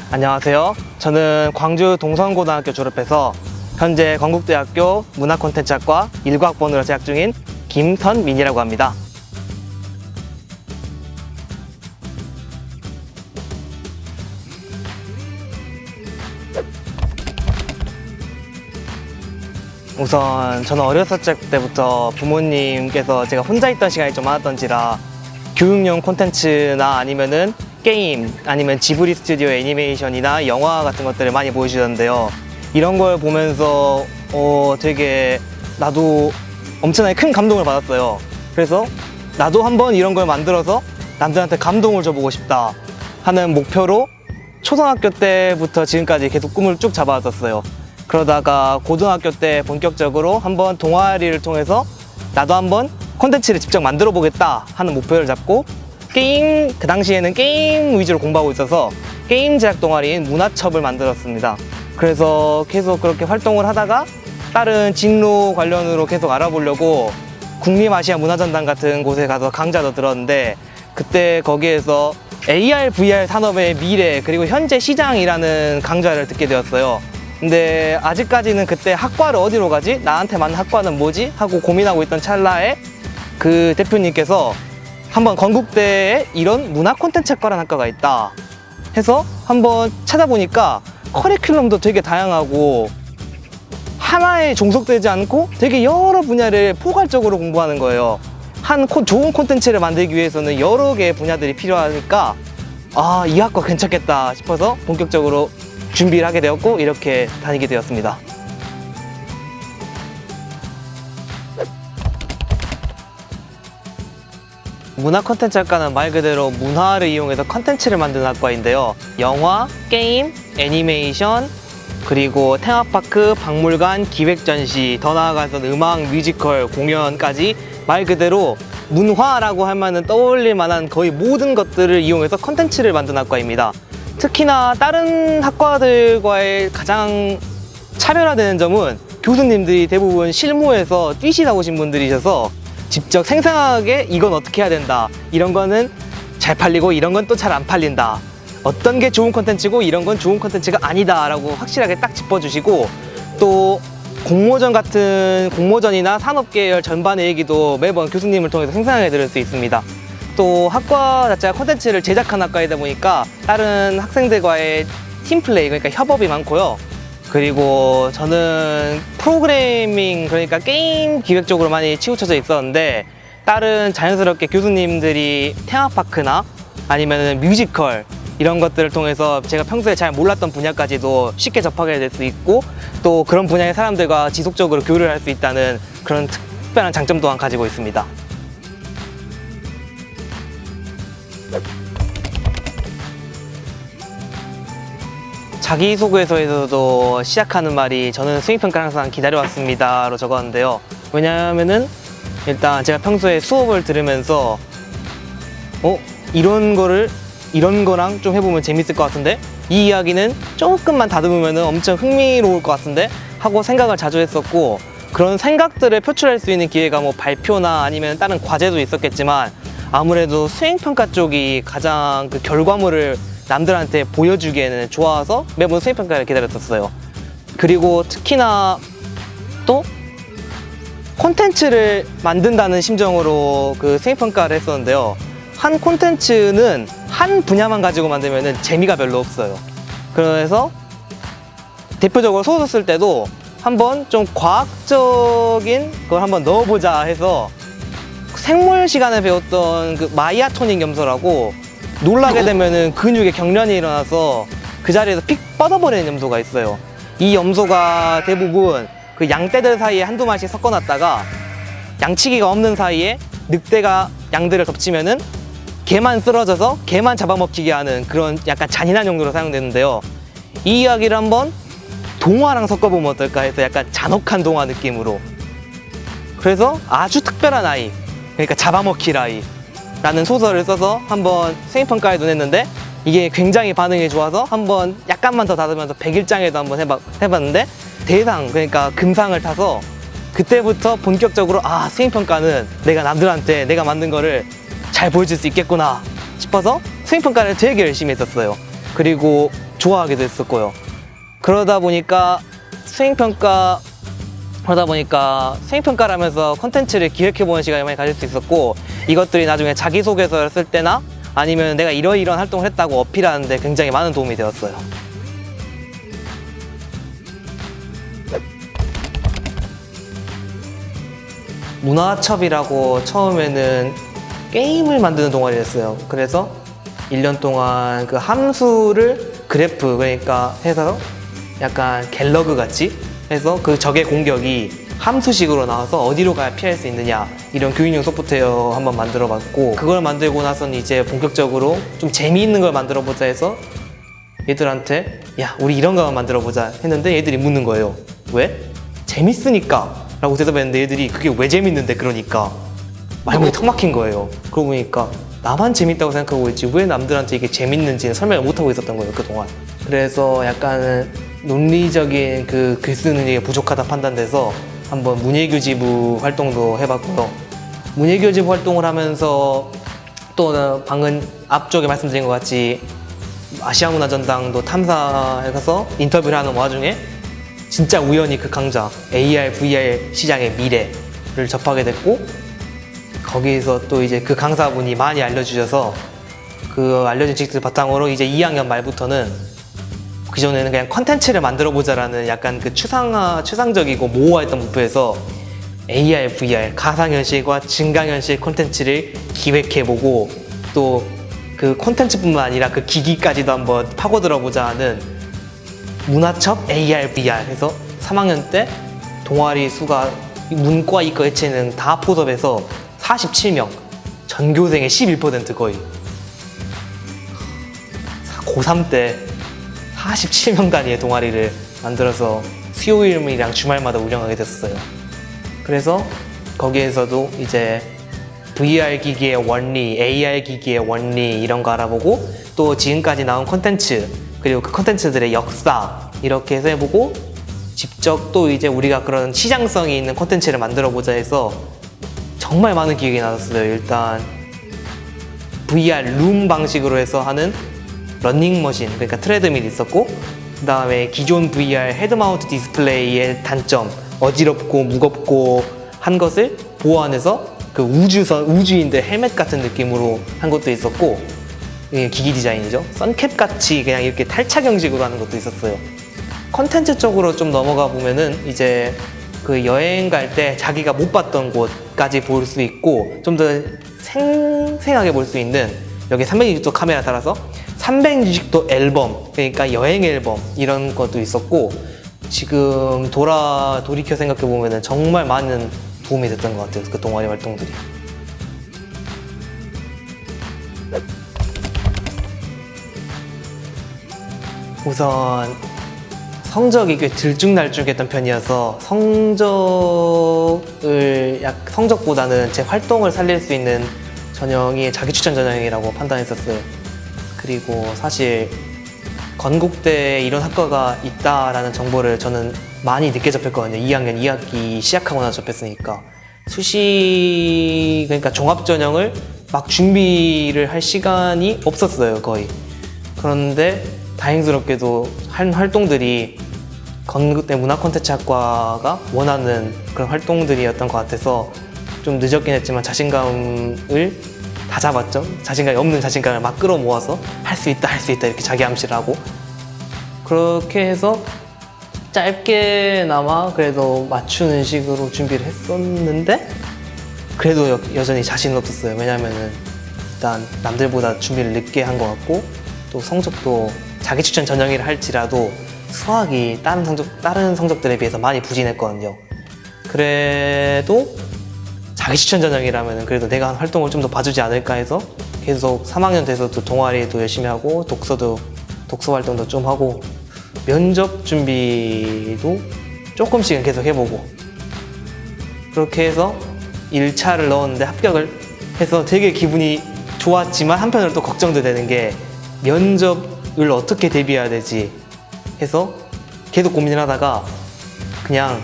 안녕하세요. 저는 광주 동성고등학교 졸업해서 현재 건국대학교 문화콘텐츠학과 1과학번으로 재학 중인 김선민이라고 합니다. 우선 저는 어렸을 때부터 부모님께서 제가 혼자 있던 시간이 좀 많았던지라 교육용 콘텐츠나 아니면은 게임, 아니면 지브리 스튜디오 애니메이션이나 영화 같은 것들을 많이 보여주셨는데요. 이런 걸 보면서 되게 나도 엄청나게 큰 감동을 받았어요. 그래서 나도 한번 이런 걸 만들어서 남들한테 감동을 줘보고 싶다 하는 목표로 초등학교 때부터 지금까지 계속 꿈을 쭉 잡아왔었어요. 그러다가 고등학교 때 본격적으로 한번 동아리를 통해서 나도 한번 콘텐츠를 직접 만들어 보겠다 하는 목표를 잡고 게임, 그 당시에는 게임 위주로 공부하고 있어서 게임 제작 동아리인 문화첩을 만들었습니다. 그래서 계속 그렇게 활동을 하다가 다른 진로 관련으로 계속 알아보려고 국립아시아 문화전당 같은 곳에 가서 강좌도 들었는데, 그때 거기에서 AR, VR 산업의 미래 그리고 현재 시장이라는 강좌를 듣게 되었어요. 근데 아직까지는 그때 학과를 어디로 가지? 나한테 맞는 학과는 뭐지? 하고 고민하고 있던 찰나에 그 대표님께서 한번 건국대에 이런 문화 콘텐츠 학과라는 학과가 있다 해서 한번 찾아보니까 커리큘럼도 되게 다양하고 하나에 종속되지 않고 되게 여러 분야를 포괄적으로 공부하는 거예요. 좋은 콘텐츠를 만들기 위해서는 여러 개의 분야들이 필요하니까 이 학과 괜찮겠다 싶어서 본격적으로 준비를 하게 되었고 이렇게 다니게 되었습니다. 문화 콘텐츠 학과는 말 그대로 문화를 이용해서 콘텐츠를 만드는 학과인데요. 영화, 게임, 애니메이션, 그리고 테마파크, 박물관, 기획전시, 더 나아가서는 음악, 뮤지컬, 공연까지 말 그대로 문화라고 하면은 떠올릴 만한 거의 모든 것들을 이용해서 콘텐츠를 만드는 학과입니다. 특히나 다른 학과들과의 가장 차별화되는 점은 교수님들이 대부분 실무에서 뛰시다 오신 분들이셔서 직접 생생하게 이건 어떻게 해야 된다, 이런 거는 잘 팔리고 이런 건 또 잘 안 팔린다, 어떤 게 좋은 콘텐츠고 이런 건 좋은 콘텐츠가 아니다 라고 확실하게 딱 짚어주시고, 또 공모전이나 산업계열 전반의 얘기도 매번 교수님을 통해서 생생하게 들을 수 있습니다. 또 학과 자체가 콘텐츠를 제작하는 학과이다 보니까 다른 학생들과의 팀플레이, 그러니까 협업이 많고요. 그리고 저는 프로그래밍, 그러니까 게임 기획 쪽으로 많이 치우쳐져 있었는데, 다른 자연스럽게 교수님들이 테마파크나 아니면 뮤지컬 이런 것들을 통해서 제가 평소에 잘 몰랐던 분야까지도 쉽게 접하게 될 수 있고, 또 그런 분야의 사람들과 지속적으로 교류를 할 수 있다는 그런 특별한 장점 또한 가지고 있습니다. 자기소개서에서도 시작하는 말이 저는 수행평가를 항상 기다려왔습니다로 적었는데요. 왜냐하면은 일단 제가 평소에 수업을 들으면서 이런 거랑 좀 해보면 재밌을 것 같은데, 이 이야기는 조금만 다듬으면 엄청 흥미로울 것 같은데 하고 생각을 자주 했었고, 그런 생각들을 표출할 수 있는 기회가 뭐 발표나 아니면 다른 과제도 있었겠지만 아무래도 수행평가 쪽이 가장 그 결과물을 남들한테 보여주기에는 좋아서 매번 수행평가를 기다렸었어요. 그리고 특히나 또 콘텐츠를 만든다는 심정으로 그 수행평가를 했었는데요. 한 콘텐츠는 한 분야만 가지고 만들면 재미가 별로 없어요. 그래서 대표적으로 소설 쓸 때도 한번 좀 과학적인 걸 한번 넣어보자 해서 생물 시간에 배웠던 그 마이아토닉 염소라고, 놀라게 되면은 근육에 경련이 일어나서 그 자리에서 픽 뻗어버리는 염소가 있어요. 이 염소가 대부분 그 양떼들 사이에 한두 마리씩 섞어놨다가 양치기가 없는 사이에 늑대가 양들을 덮치면은 개만 쓰러져서 개만 잡아먹히게 하는 그런 약간 잔인한 용도로 사용되는데요. 이 이야기를 한번 동화랑 섞어보면 어떨까 해서 약간 잔혹한 동화 느낌으로, 그래서 아주 특별한 아이, 그러니까 잡아먹힐 아이 라는 소설을 써서 한번 수행평가에 논했는데, 이게 굉장히 반응이 좋아서 한번 약간만 더 다듬으면서 100일장에도 한번 해봤는데 대상, 그러니까 금상을 타서 그때부터 본격적으로 수행평가는 내가 남들한테 내가 만든 거를 잘 보여줄 수 있겠구나 싶어서 수행평가를 되게 열심히 했었어요. 그리고 좋아하게 됐었고요. 그러다 보니까 수행평가를 하면서 콘텐츠를 기획해보는 시간을 많이 가질 수 있었고, 이것들이 나중에 자기소개서를 쓸 때나 아니면 내가 이러이러한 활동을 했다고 어필하는 데 굉장히 많은 도움이 되었어요. 문화첩이라고 처음에는 게임을 만드는 동아리였어요. 그래서 1년 동안 그 함수를 그래프, 그러니까 해서 약간 갤러그 같이 해서 그 적의 공격이 함수식으로 나와서 어디로 가야 피할 수 있느냐, 이런 교육용 소프트웨어 한번 만들어 봤고, 그걸 만들고 나서는 이제 본격적으로 좀 재미있는 걸 만들어 보자 해서 얘들한테 야, 우리 이런 거만 만들어 보자 했는데, 얘들이 묻는 거예요. 왜? 재밌으니까 라고 대답했는데, 얘들이 그게 왜 재밌는데 그러니까 말문이 턱 막힌 거예요. 그러고 보니까 나만 재밌다고 생각하고 있지 왜 남들한테 이게 재밌는지는 설명을 못하고 있었던 거예요, 그동안. 그래서 약간 논리적인 그 글 쓰는 게 부족하다 판단돼서 한번 문예교지부 활동도 해봤고요. 문예교지부 활동을 하면서 또 방금 앞쪽에 말씀드린 것 같이 아시아문화전당도 탐사해서 인터뷰를 하는 와중에 진짜 우연히 그 강좌 AR, VR 시장의 미래를 접하게 됐고, 거기에서 또 이제 그 강사분이 많이 알려주셔서 그 알려진 지식들 바탕으로 이제 2학년 말부터는, 그전에는 그냥 컨텐츠를 만들어 보자라는 약간 그 추상적이고 모호했던 목표에서 AR, VR, 가상현실과 증강현실 콘텐츠를 기획해보고, 또 그 콘텐츠뿐만 아니라 그 기기까지도 한번 파고들어보자 하는 문화첩 AR, VR 해서 3학년 때 동아리 수가 문과, 이과, 해체는 다 포섭해서 47명, 전교생의 11% 거의. 고3 때 47명 단위의 동아리를 만들어서 수요일이랑 주말마다 운영하게 됐어요. 그래서 거기에서도 이제 VR 기기의 원리, AR 기기의 원리 이런 거 알아보고, 또 지금까지 나온 콘텐츠, 그리고 그 콘텐츠들의 역사 이렇게 해서 해보고, 직접 또 이제 우리가 그런 시장성이 있는 콘텐츠를 만들어 보자 해서 정말 많은 기획이 나왔어요. 일단 VR 룸 방식으로 해서 하는 러닝머신, 그러니까 트레드밀이 있었고, 그 다음에 기존 VR 헤드마운트 디스플레이의 단점, 어지럽고 무겁고 한 것을 보완해서 그 우주인들 헬멧 같은 느낌으로 한 것도 있었고, 이게 기기 디자인이죠. 선캡 같이 그냥 이렇게 탈착 형식으로 하는 것도 있었어요. 컨텐츠 쪽으로 좀 넘어가 보면은 이제 그 여행 갈 때 자기가 못 봤던 곳까지 볼 수 있고, 좀 더 생생하게 볼 수 있는, 여기 360도 카메라 달아서 360도 앨범, 그러니까 여행 앨범 이런 것도 있었고, 지금 돌이켜 생각해 보면은 정말 많은 도움이 됐던 것 같아요, 그 동아리 활동들이. 우선 성적이 꽤 들쭉날쭉했던 편이어서 성적보다는 제 활동을 살릴 수 있는 전형이 자기추천 전형이라고 판단했었어요. 그리고 사실 건국대에 이런 학과가 있다라는 정보를 저는 많이 늦게 접했거든요. 2학년 2학기 시작하고 나서 접했으니까. 그러니까 종합전형을 막 준비를 할 시간이 없었어요, 거의. 그런데 다행스럽게도 한 활동들이 건국대 문화콘텐츠학과가 원하는 그런 활동들이었던 것 같아서 좀 늦었긴 했지만 자신감을 다 잡았죠. 자신감이 없는 자신감을 막 끌어모아서 할 수 있다 이렇게 자기 암시를 하고, 그렇게 해서 짧게나마 그래도 맞추는 식으로 준비를 했었는데, 그래도 여전히 자신은 없었어요. 왜냐면은 일단 남들보다 준비를 늦게 한 것 같고, 또 성적도 자기 추천 전형이라 할지라도 수학이 다른 성적들에 비해서 많이 부진했거든요. 그래도 자기 추천 전형이라면 그래도 내가 한 활동을 좀 더 봐주지 않을까 해서 계속 3학년 돼서도 동아리도 열심히 하고, 독서 활동도 좀 하고, 면접 준비도 조금씩은 계속 해보고, 그렇게 해서 1차를 넣었는데 합격을 해서 되게 기분이 좋았지만 한편으로 또 걱정도 되는 게, 면접을 어떻게 대비해야 되지 해서 계속 고민을 하다가 그냥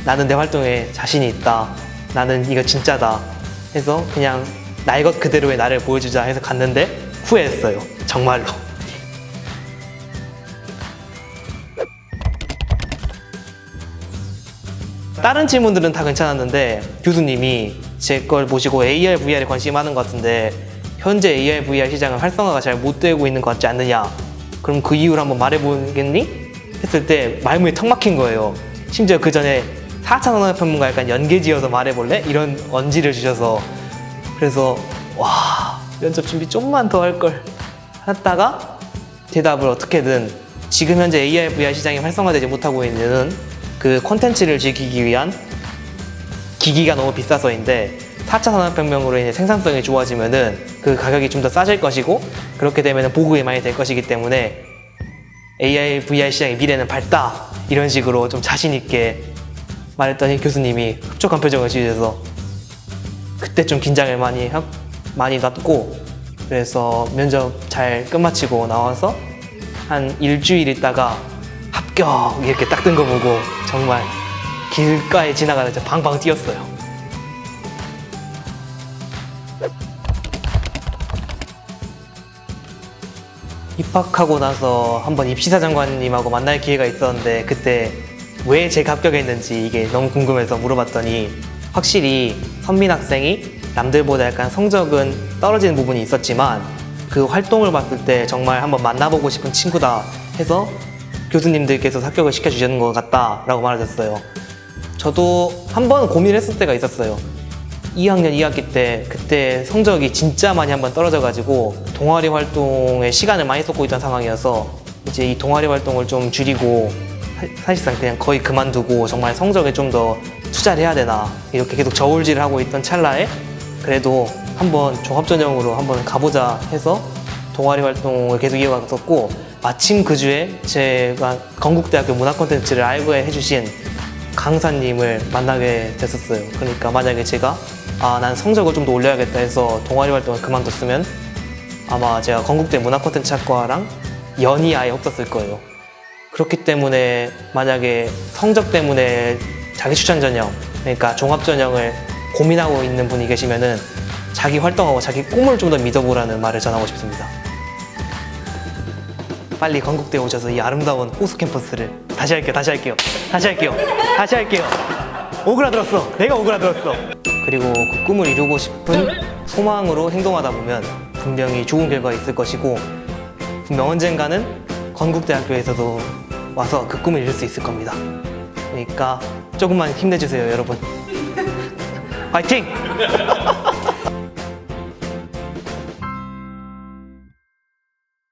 나는 내 활동에 자신이 있다, 나는 이거 진짜다 해서 그냥 날 것 그대로의 나를 보여주자 해서 갔는데 후회했어요, 정말로. 다른 질문들은 다 괜찮았는데 교수님이 제 걸 보시고 AR, VR에 관심이 많은 것 같은데 현재 AR, VR 시장은 활성화가 잘 못 되고 있는 것 같지 않느냐? 그럼 그 이유를 한번 말해보겠니? 했을 때 말문이 턱 막힌 거예요. 심지어 그 전에 4차 산업혁명과 약간 연계지어서 말해볼래? 이런 언지를 주셔서 그래서 와 면접 준비 좀만 더 할 걸 했다가 대답을 어떻게든 지금 현재 AR, VR 시장이 활성화되지 못하고 있는 그 콘텐츠를 즐기기 위한 기기가 너무 비싸서인데 4차 산업혁명으로 인해 생산성이 좋아지면은 그 가격이 좀 더 싸질 것이고 그렇게 되면은 보급이 많이 될 것이기 때문에 AR, VR 시장의 미래는 밝다 이런 식으로 좀 자신 있게 말했더니 교수님이 흡족한 표정을 지으셔서 그때 좀 긴장을 많이 났고 그래서 면접 잘 끝마치고 나와서 한 일주일 있다가 합격 이렇게 딱 뜬 거 보고 정말 길가에 지나가는데 방방 뛰었어요. 입학하고 나서 한번 입시사정관님하고 만날 기회가 있었는데 그때 왜 제가 합격했는지 이게 너무 궁금해서 물어봤더니 확실히 선민 학생이 남들보다 약간 성적은 떨어지는 부분이 있었지만 그 활동을 봤을 때 정말 한번 만나보고 싶은 친구다 해서 교수님들께서 합격을 시켜주시는 것 같다라고 말하셨어요. 저도 한번 고민을 했을 때가 있었어요. 2학년 2학기 때 그때 성적이 진짜 많이 한번 떨어져가지고 동아리 활동에 시간을 많이 쏟고 있던 상황이어서 이제 이 동아리 활동을 좀 줄이고 사실상 그냥 거의 그만두고 정말 성적에 좀 더 투자를 해야 되나 이렇게 계속 저울질을 하고 있던 찰나에 그래도 한번 종합전형으로 한번 가보자 해서 동아리 활동을 계속 이어갔었고 마침 그 주에 제가 건국대학교 문화콘텐츠를 알고해 해주신 강사님을 만나게 됐었어요. 그러니까 만약에 제가 난 성적을 좀 더 올려야겠다 해서 동아리 활동을 그만뒀으면 아마 제가 건국대 문화콘텐츠학과랑 연이 아예 없었을 거예요. 그렇기 때문에 만약에 성적 때문에 자기 추천 전형, 그러니까 종합 전형을 고민하고 있는 분이 계시면은 자기 활동하고 자기 꿈을 좀 더 믿어보라는 말을 전하고 싶습니다. 빨리 건국대에 오셔서 이 아름다운 호수 캠퍼스를 다시 할게요. 오그라들었어. 내가 오그라들었어. 그리고 그 꿈을 이루고 싶은 소망으로 행동하다 보면 분명히 좋은 결과가 있을 것이고 분명 언젠가는 건국대학교에서도 와서 그 꿈을 이룰 수 있을 겁니다. 그러니까 조금만 힘내주세요, 여러분. 화이팅!